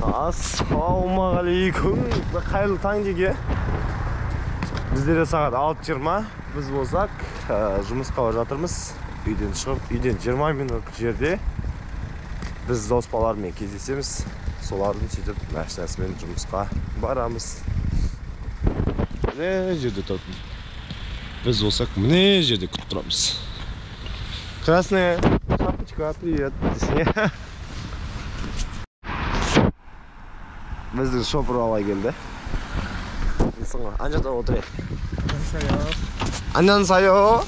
Assalamualaikum. Қайырлы таң деге. Біздер сағат 6:20. Біз болсақ жұмысқа бара жатырмыз. Үйден шығып, үйден 20 минут жерде біз дос балалармен кездесеміз. Солардың сөйтіп машинасымен жұмысқа барамыз. Міне жерде тұратын. Біз болсақ міне жерде күтіп тұрамыз. Красная шапочка, привет. Біздің шопыр алай келді. Анжада отырайық. Аньонсайо.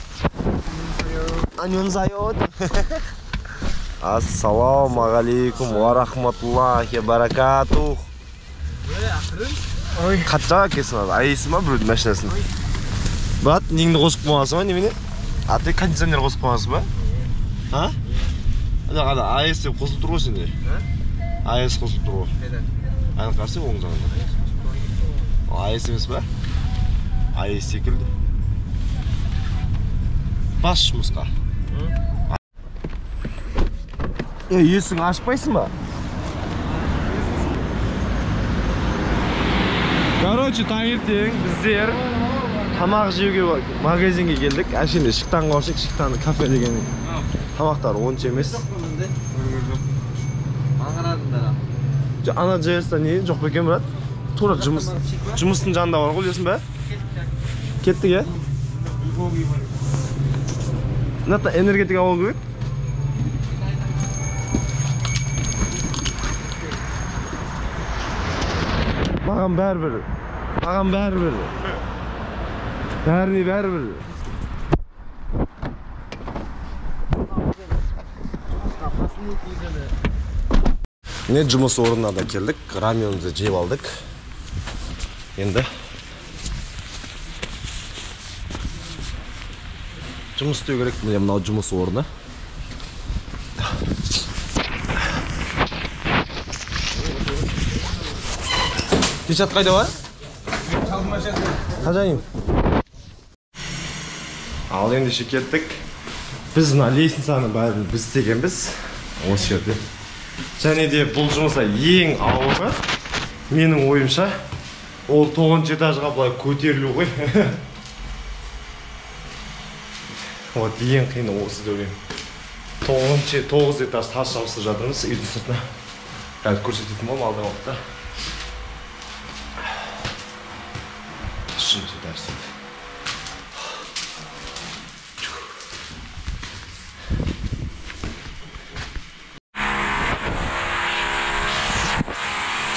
Аньонсайо. Ассалаумағалейкум ва рахматуллахи баракатух. Қатжаға кесін алды. Айсы ма біреудің машинасын? Брат, неңді қосып қоймасы ма немене? Аты кондиционер қосып қоймасы ба? А? Ана айс деп қосып тұр ғой сенде? Айс қосып тұр ғой. Айны қарсы оң жағында. Айс емес ба? Айс секілді. Бас жұмысқа. Есің ашпайсың ба? Короче, таңертең біздер тамақ жеуге магазинге келдік. Әшейінде шықтан қоршық, шықтанды кафе деген тамақтар онша емес. Ана жайыста не жоқ бекен, брат? Тура жұмыстың жанында бар ғой, десің бе? Кеттік, е? Нәтті энергетика ол көбек? Маған бәрі-бір. Маған бәрі-бір. Бәріне бәрі-бір. Міне жұмыс орнына да келдік, рамионымызды жеп алдық. Енді жұмыс істеу керек, міне мынау жұмыс орны. Тешат қайда бар? Қажайым. Ал енді кеттік. Біз мына лестницаны бәрін біз істегенбіз осы жерде. Және де бұл жұмыста ең ауыры, менің ойымша, ол 9-шы этажға былай көтерілу ғой. Вот ең қиыны осы деп ойлаймын. 9 этаж тас жабысып жатырмыз үйдің сыртына. Қазір көрсететін болам алдағы уақытта. 3-ші этаж.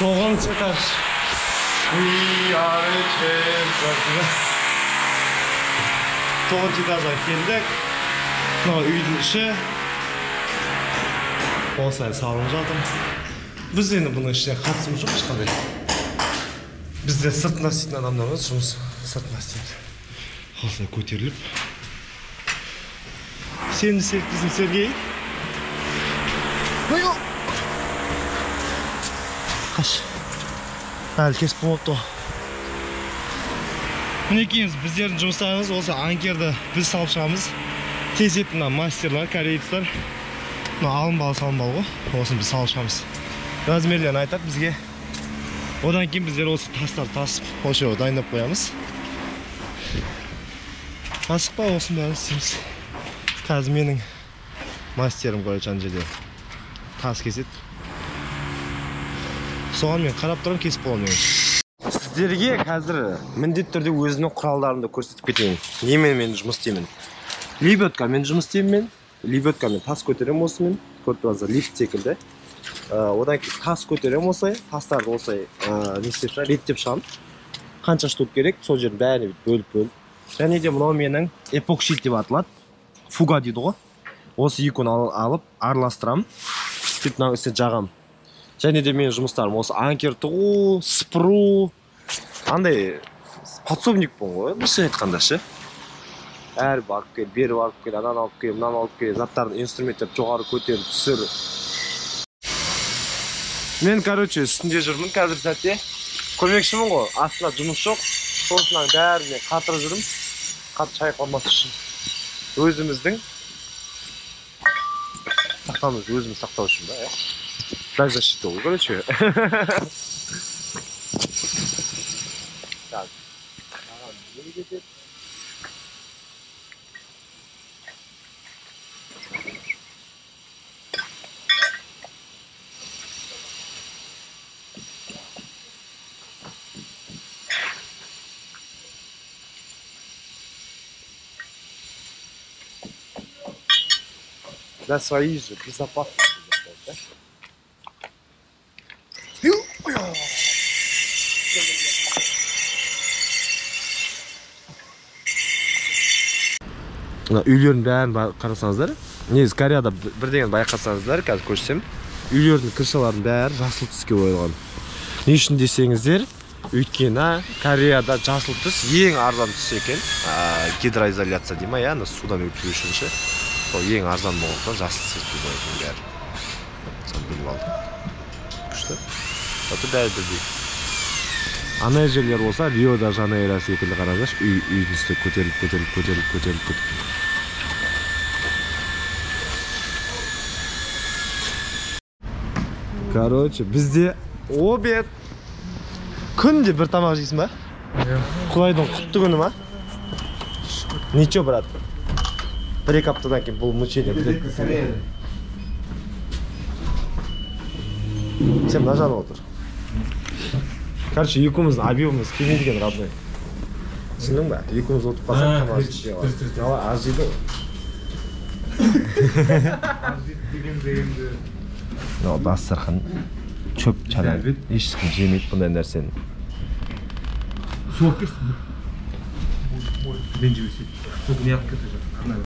Тоғыз этаж. Тоғыз этажға келдік. Мынау үйдің іші. Осылай салынып жатыр. Біз енді бұның ішіне қатысымыз жоқ ешқандай. Бізде сыртында істейтін адамдарымыз жұмыс сыртында істейді. Осылай көтеріліп. Сені серіктесің Сергей. Қаш. Әлі кесіп болыпты. Мінекейміз біздердің жұмыстарымыз осы анкерді біз салып шығамыз. Тезетін мастерлар, корейцтар. Алынбалы салынбалы ғой. Осын біз салып шығамыз. Размерлерін айтады бізге. Одан кейін біздер осы тастар тасып, осы дайындап қоямыз. Асық па осын бәрін істейміз. Қазір менің мастерім қойып жан жерде тас кеседі. Соған мен қарап тұрам, кесіп боламын. Сіздерге қазір міндетті түрде өзінің құралдарымды көрсетіп кетейін. Немен мен жұмыс істеймін? Лебедкамен жұмыс істеймін мен. Лебедкамен тас көтерем осымен. Көріп тұрсыздар, лифт секілді. Одан кейін тас көтерем осылай. Тастарды осылай реттеп шығамын. Қанша штук керек, сол жерін бәріне бөліп. Және де мынау менің эпоксид деп аталады. Фуга дейді ғой. Осы екеуін алып араластырамын. Сөйтіп мына үстіне жағамын. Және де менің жұмыстарым осы анкер тұғу, сыпыру, андай подсобник болған ғой, бұсы айтқанда ше. Әрі барып кел, бері барып кел, анан алып кел, мынан алып кел, заттардың инструменттерді жоғары көтеріп түсір. Мен, короче, үстінде жүрмін қазір сәтте. Көмекшімін ғой, астында жұмыс жоқ. Соғысынан бәріне қатырып жүрмін. Қатыр шайып қалмасы үшін. Өзіміздің сақтауымыз, өзіміз сақтау үшін ба, Дай защиту, короче. Так. На свои же безопасности. Үйлердің бәрін қарасаңыздар, негізі Кореяда бір деген байқасаңыздар, қазір көрсем, үйлердің крышаларының бәрі жасыл түске боялған. Не үшін десеңіздер, өйткені Кореяда жасыл түс ең арзан түс екен. Гидроизоляция дей ма, яғни судан өту үшін ше. Сол ең арзан болғандықтан жасыл түспен боялған бәрі. Соны біліп алдым. Күшті. Оты бәрі бірдей. Ана жерлер болса, Рио-да Жанейро секілді қараңыздар, үйдің үсті көтеріліп. Короче, бізде обед. Күнде бір тамақ жейсің ба? Құдайдың құтты күні ма? Ничего, брат. Бір-екі аптадан кейін бұл мучение біледі. Сен мына жағына отыр. Короче, екеуміздің объемымыз келмейді екен, родной. Түсіндің ба? Екеуміз отырып қалсақ тамақ жей алады. Аз жейді ғой. Az дегенде енді Дастархан чөп чана. Ешкім жемейді бұндай нәрсені. Суық кетсін. Мен жемесейді. Суық не алып кетті жатыр.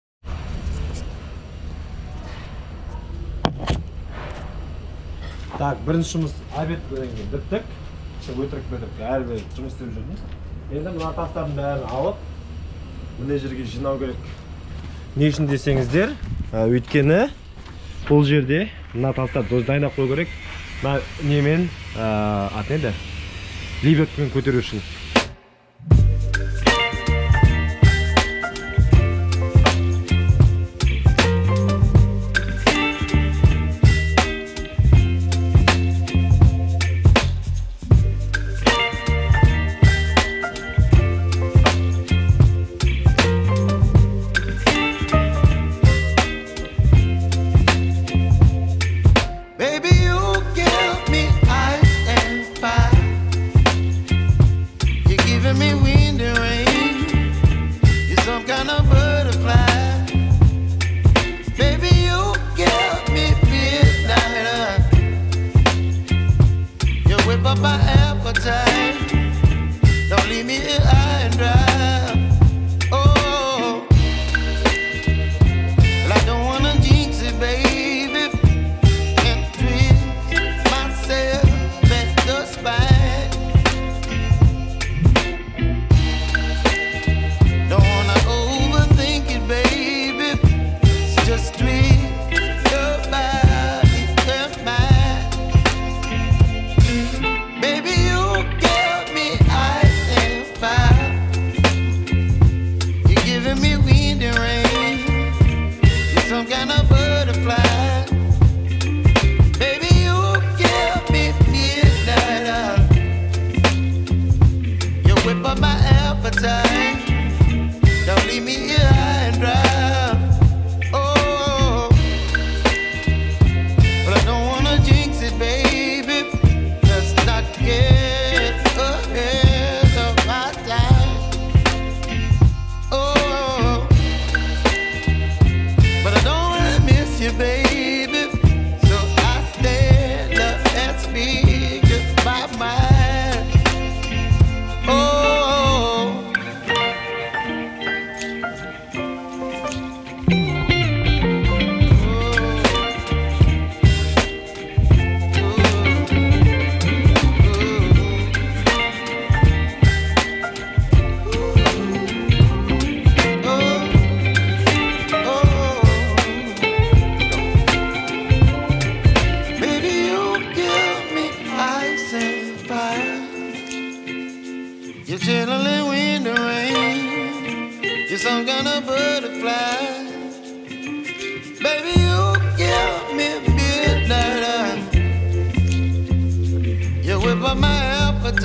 Так, бірінші жұмыс обед біттік. Өтірік бітіп, әрбір жұмыс істеп жүрміз. Енді мына тастардың бәрін алып, мына жерге жинау керек. Не үшін десеңіздер, өйткені бұл жерде мына тастар дайындап қою керек. Мына немен, аты неді? Лебедкамен көтеру үшін.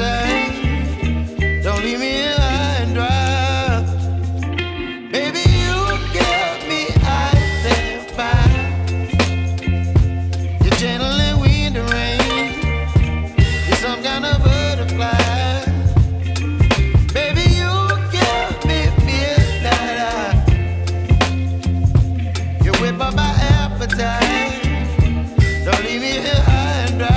appetite. Don't leave me here high and dry. Baby, you give me ice and fire. You're channeling wind and rain. You're some kind of butterfly. Baby, you give me midnight. You whip up my appetite. Don't leave me here high and dry.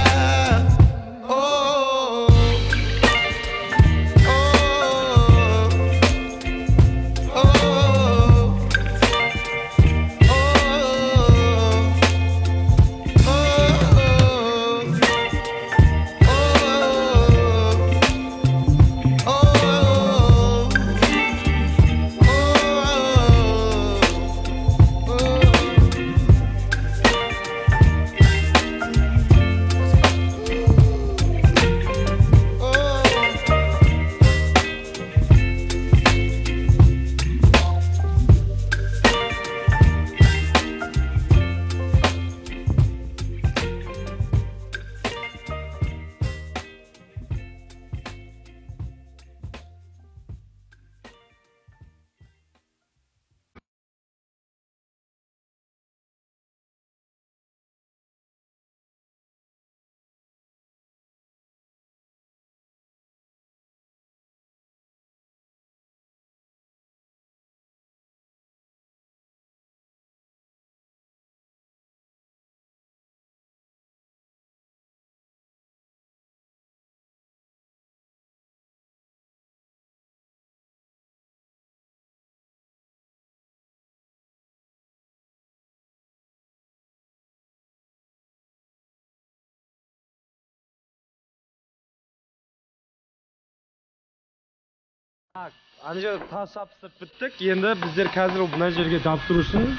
Ана жерде тас жабыстырып біттік. Енді біздер қазір мына жерге жабыстыру үшін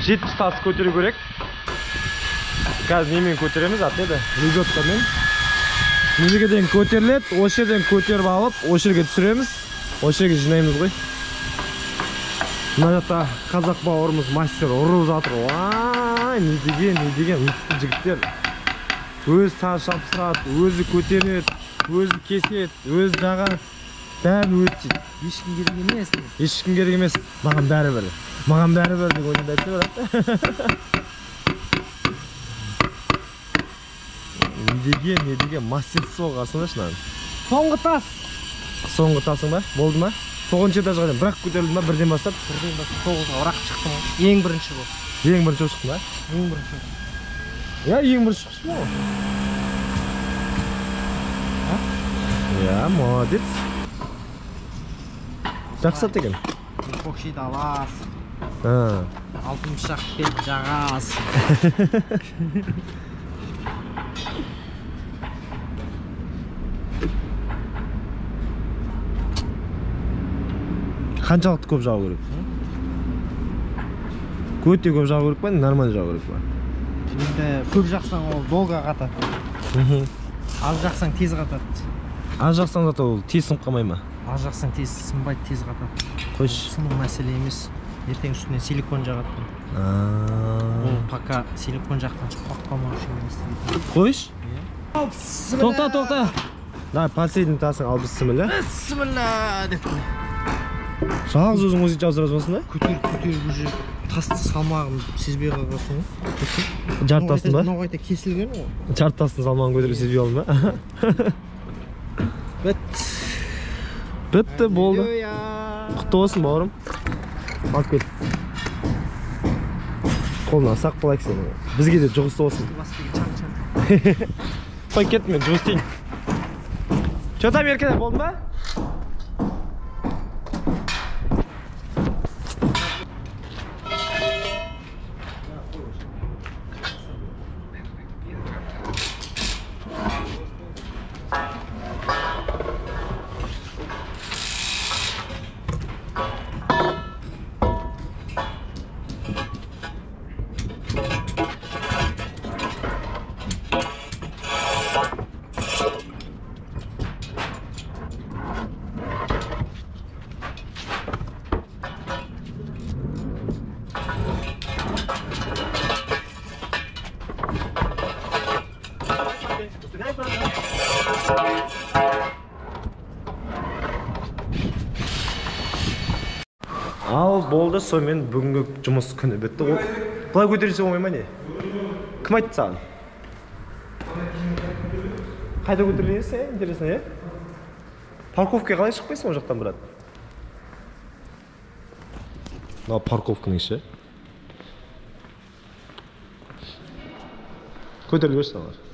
70 тас көтеру керек. Қазір немен көтереміз? Атеді лебедкамен. Мына жерге дейін көтеріледі. Осы жерден көтеріп алып, осы жерге түсіреміз. Осы жерге жинаймыз ғой. Мына жақта қазақ бауырымыз мастер ұрып жатыр. Вай, не деген мықты жігіттер. Өзі тас жабыстырады, өзі көтереді, өзі кеседі, өзі жағады. Бәрін өтсейді. Ешкім керек емес. Ешкім керек емес. Маған бәрібір. Маған бәрібір деп ойында айтты бірақ. Не деген мастерство қарсыңда шынан. Соңғы тас. Соңғы тасың ба? Болды ма? 9-шы этажға дейін бірақ көтерілді ма? Бірден бастап? 9-ға бірақ шықтым. Ең бірінші бұл. Ең бірінші шықтың ба? Ең бірінші. Я ең бірінші шықтым ғой. Я, молодец. Жақсат екен. Көкшейді алас. Алтын шақпен жағас. Қаншалықты көп жағу керек? Өте көп жағу керек па, нормально жағу керек па? Енді көп жақсаң ол долға қатады. Аз жақсаң тез қатады. Аз жақсаң зато ол тез сынып қалмай ма? Аз жақсаң тез сынбайды, тез қатады. Қойш. Сыну мәселе емес. Ертең үстіне силикон жағатпын. Ол пока силикон жақтан шықпақ қалмау үшін істейді. Қойш. Тоқта. Да, последний тасың ал бісміллә. Бісміллә деп қой. Жалғыз өзің өзі жабыстырасың осында? Көтер уже тасты салмағын сезбей қалғансың ғой. Жарты тастың ба? Ноғайта кесілген ғой. Жарты тастың салмағын көтеріп сезбей алдың ба? Бітті, болды. Құтты болсын, бауырым. Алып кет. Қолына сақ болайық сені. Бізге де жұғысты болсын. Қой кет, мен жұғыс дейін. Че там еркеде болдың ба? Good night, brother. Ал болды, сонымен бүгінгі жұмыс күні бітті. Бұлай көтерілсе оңай ма не? Кім айтты саған? Қайда көтерілесің, интересно, е? Парковкаға қалай шықпайсың о жақтан, брат? Мына парковканың іші. Көтеріле берші саған.